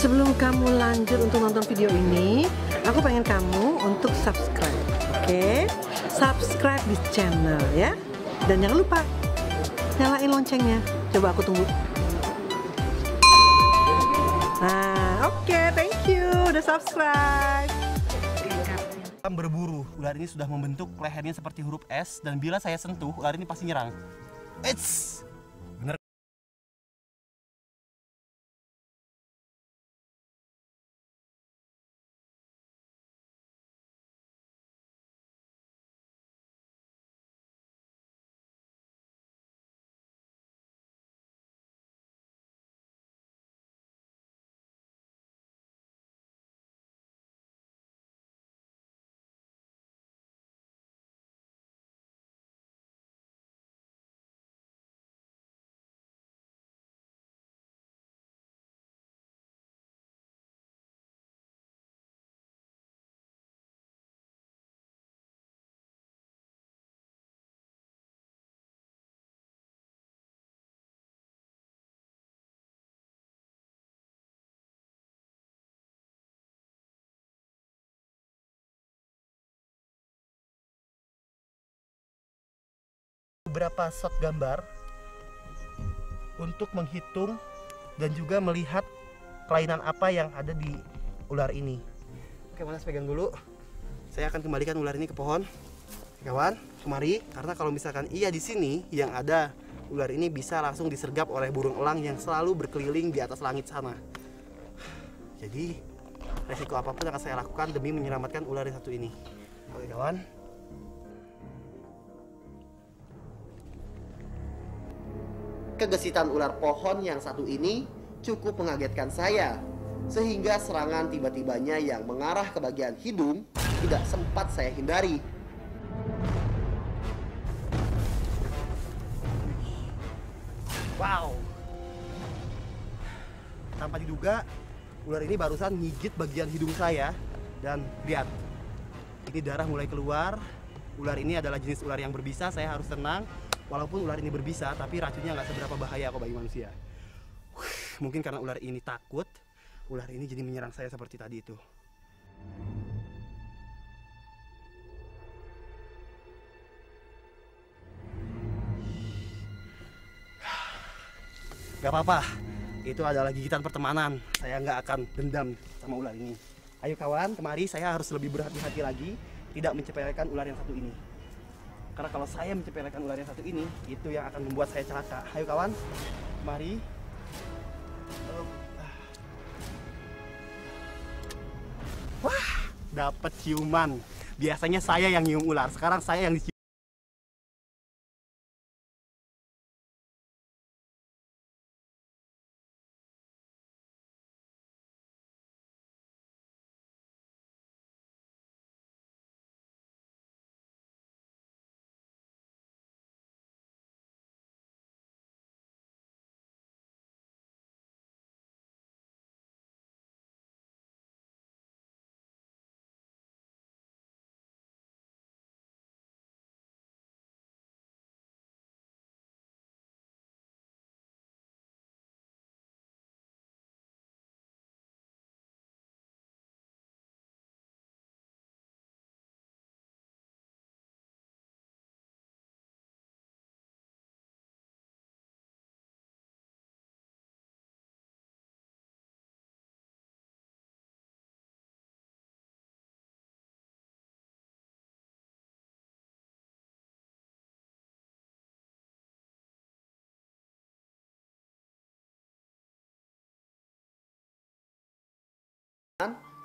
Sebelum kamu lanjut untuk nonton video ini, aku pengen kamu untuk subscribe, oke? Subscribe di channel ya. Dan jangan lupa nyalain loncengnya. Coba aku tunggu. Nah, oke, thank you udah subscribe. Berburu, ular ini sudah membentuk lehernya seperti huruf S, dan bila saya sentuh, ular ini pasti nyerang. Eits! Bener. Beberapa shot gambar untuk menghitung dan juga melihat kelainan apa yang ada di ular ini. Oke, Mas pegang dulu. Saya akan kembalikan ular ini ke pohon. Kawan, kemari, karena kalau misalkan iya di sini yang ada ular ini bisa langsung disergap oleh burung elang yang selalu berkeliling di atas langit sana. Jadi resiko apapun akan saya lakukan demi menyelamatkan ular yang satu ini. Oke kawan. Kegesitan ular pohon yang satu ini cukup mengagetkan saya, sehingga serangan tiba-tibanya yang mengarah ke bagian hidung tidak sempat saya hindari. Wow! Tanpa diduga, ular ini barusan ngigit bagian hidung saya, dan lihat, ini darah mulai keluar. Ular ini adalah jenis ular yang berbisa, saya harus tenang. Walaupun ular ini berbisa, tapi racunnya nggak seberapa bahaya kok bagi manusia. Mungkin karena ular ini takut, ular ini jadi menyerang saya seperti tadi itu. Gak apa-apa, itu adalah gigitan pertemanan. Saya nggak akan dendam sama ular ini. Ayo kawan, kemari, saya harus lebih berhati-hati lagi, tidak mencepelekan ular yang satu ini. Karena kalau saya mencepelekan ular yang satu ini, itu yang akan membuat saya celaka. Ayo kawan, mari. Wah, dapat ciuman. Biasanya saya yang nyium ular, sekarang saya yang dicium.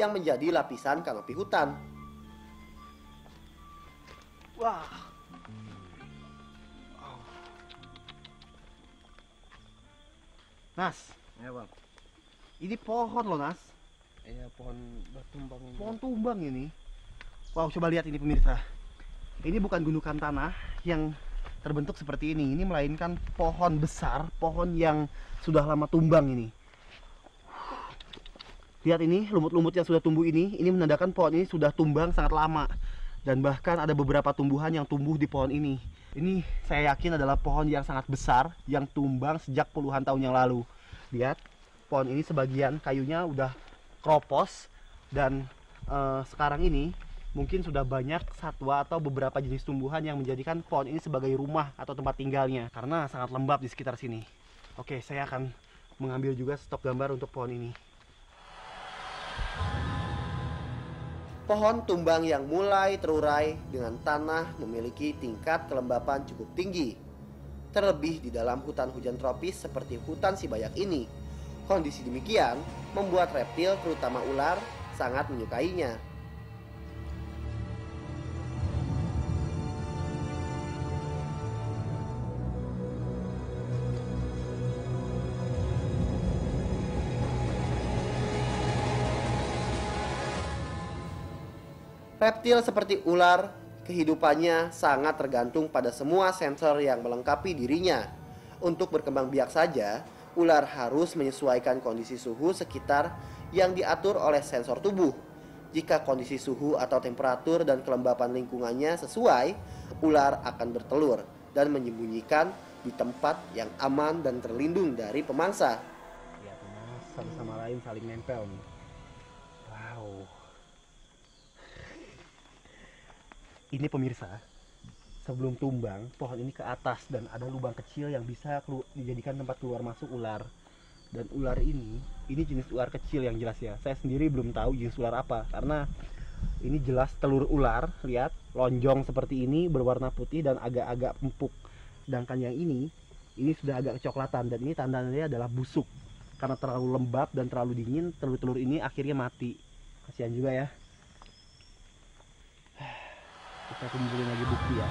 Yang menjadi lapisan kanopi hutan. Wah. Nas, Ya bang. ini pohon loh Nas. Iya pohon tumbang ini. Pohon tumbang ini. Wow, coba lihat ini pemirsa. Ini bukan gundukan tanah yang terbentuk seperti ini. Ini melainkan pohon besar, pohon yang sudah lama tumbang ini. Lihat ini, lumut-lumut yang sudah tumbuh ini menandakan pohon ini sudah tumbang sangat lama. Dan bahkan ada beberapa tumbuhan yang tumbuh di pohon ini. Ini saya yakin adalah pohon yang sangat besar, yang tumbang sejak puluhan tahun yang lalu. Lihat, pohon ini sebagian kayunya udah kropos dan sekarang ini mungkin sudah banyak satwa atau beberapa jenis tumbuhan yang menjadikan pohon ini sebagai rumah atau tempat tinggalnya karena sangat lembab di sekitar sini. Oke, saya akan mengambil juga stok gambar untuk pohon ini. Pohon tumbang yang mulai terurai dengan tanah memiliki tingkat kelembapan cukup tinggi. Terlebih di dalam hutan hujan tropis seperti hutan Sibayak ini. Kondisi demikian membuat reptil terutama ular sangat menyukainya. Reptil seperti ular, kehidupannya sangat tergantung pada semua sensor yang melengkapi dirinya. Untuk berkembang biak saja, ular harus menyesuaikan kondisi suhu sekitar yang diatur oleh sensor tubuh. Jika kondisi suhu atau temperatur dan kelembapan lingkungannya sesuai, ular akan bertelur dan menyembunyikan di tempat yang aman dan terlindung dari pemangsa. Lihat mas, satu sama lain saling nempel nih. Wow. Ini pemirsa, sebelum tumbang, pohon ini ke atas dan ada lubang kecil yang bisa dijadikan tempat keluar masuk ular. Dan ular ini jenis ular kecil yang jelas ya. Saya sendiri belum tahu jenis ular apa karena ini jelas telur ular, lihat, lonjong seperti ini berwarna putih dan agak-agak empuk. Sedangkan yang ini sudah agak kecoklatan dan ini tandanya adalah busuk. Karena terlalu lembab dan terlalu dingin, telur-telur ini akhirnya mati. Kasihan juga ya. Kita kumpulin lagi bukti ya.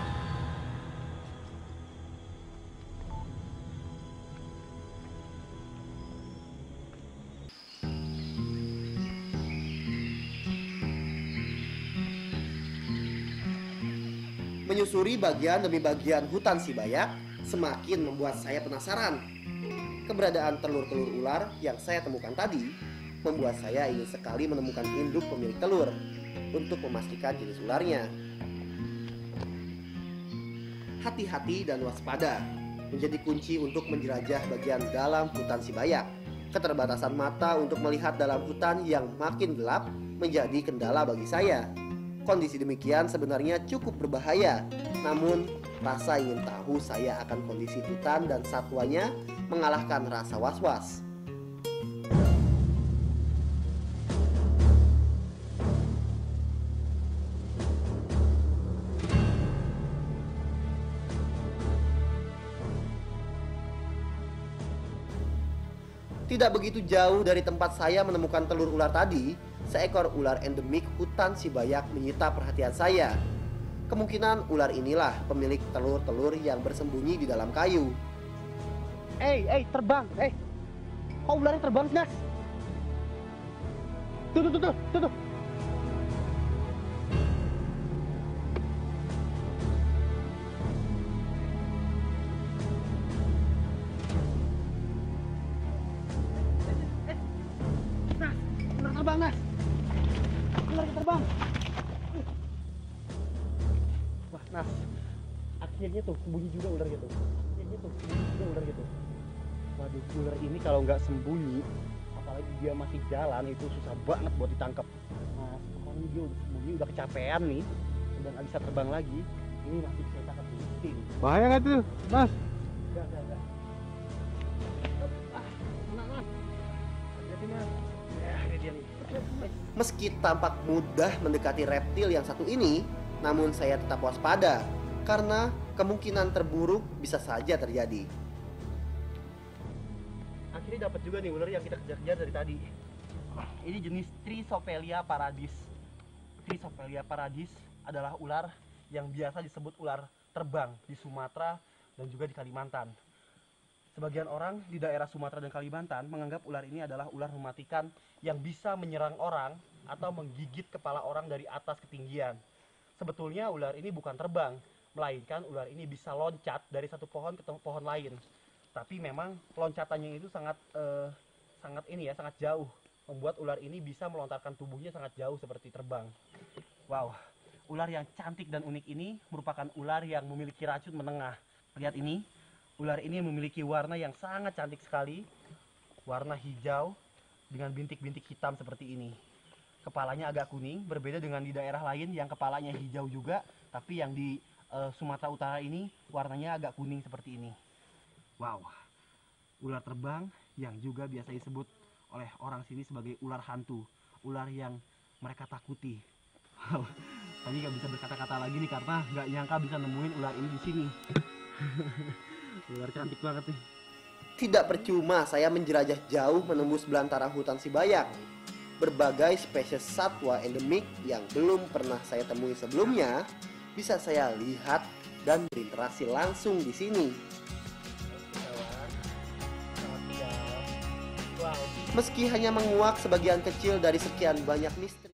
Menyusuri bagian demi bagian hutan Sibayak semakin membuat saya penasaran. Keberadaan telur-telur ular yang saya temukan tadi membuat saya ingin sekali menemukan induk pemilik telur untuk memastikan jenis ularnya. Hati-hati dan waspada menjadi kunci untuk menjelajah bagian dalam hutan Sibayak. Keterbatasan mata untuk melihat dalam hutan yang makin gelap menjadi kendala bagi saya. Kondisi demikian sebenarnya cukup berbahaya. Namun, rasa ingin tahu saya akan kondisi hutan dan satwanya mengalahkan rasa was-was. Tidak begitu jauh dari tempat saya menemukan telur ular tadi, seekor ular endemik hutan Sibayak menyita perhatian saya. Kemungkinan ular inilah pemilik telur-telur yang bersembunyi di dalam kayu. Terbang. Kok ularnya terbang, Nas? Tuh. Terbang, Nas. Ular terbang. Wah, Nas. Akhirnya tuh sembunyi juga ular gitu. Waduh, ular ini kalau nggak sembunyi, apalagi dia masih jalan, itu susah banget buat ditangkap. Nah, sekarang dia udah sembunyi, udah kecapean nih, udah nggak bisa terbang lagi. Ini masih bisa tangkap di. Bahaya nggak tuh, Mas? Enggak. Mas. Hati-hati, Mas. Ya, ini dia nih. Meski tampak mudah mendekati reptil yang satu ini, namun saya tetap waspada karena kemungkinan terburuk bisa saja terjadi. Akhirnya dapat juga nih ular yang kita kejar-kejar dari tadi. Ini jenis Trisophelia paradis. Trisophelia paradis adalah ular yang biasa disebut ular terbang di Sumatera dan juga di Kalimantan. Sebagian orang di daerah Sumatera dan Kalimantan menganggap ular ini adalah ular mematikan yang bisa menyerang orang atau menggigit kepala orang dari atas ketinggian. Sebetulnya ular ini bukan terbang, melainkan ular ini bisa loncat dari satu pohon ke pohon lain. Tapi memang loncatannya itu sangat jauh, membuat ular ini bisa melontarkan tubuhnya sangat jauh seperti terbang. Wow, ular yang cantik dan unik ini merupakan ular yang memiliki racun menengah. Lihat ini. Ular ini memiliki warna yang sangat cantik sekali. warna hijau dengan bintik-bintik hitam seperti ini. Kepalanya agak kuning, berbeda dengan di daerah lain yang kepalanya hijau juga, tapi yang di Sumatera Utara ini warnanya agak kuning seperti ini. Wow, ular terbang yang juga biasa disebut oleh orang sini sebagai ular hantu, ular yang mereka takuti. Wow, tadi nggak bisa berkata-kata lagi nih karena nggak nyangka bisa nemuin ular ini di sini. Ular cantik banget nih. Tidak percuma saya menjelajah jauh menembus belantara hutan Sibayak. Berbagai spesies satwa endemik yang belum pernah saya temui sebelumnya bisa saya lihat dan berinteraksi langsung di sini. Meski hanya menguak sebagian kecil dari sekian banyak misteri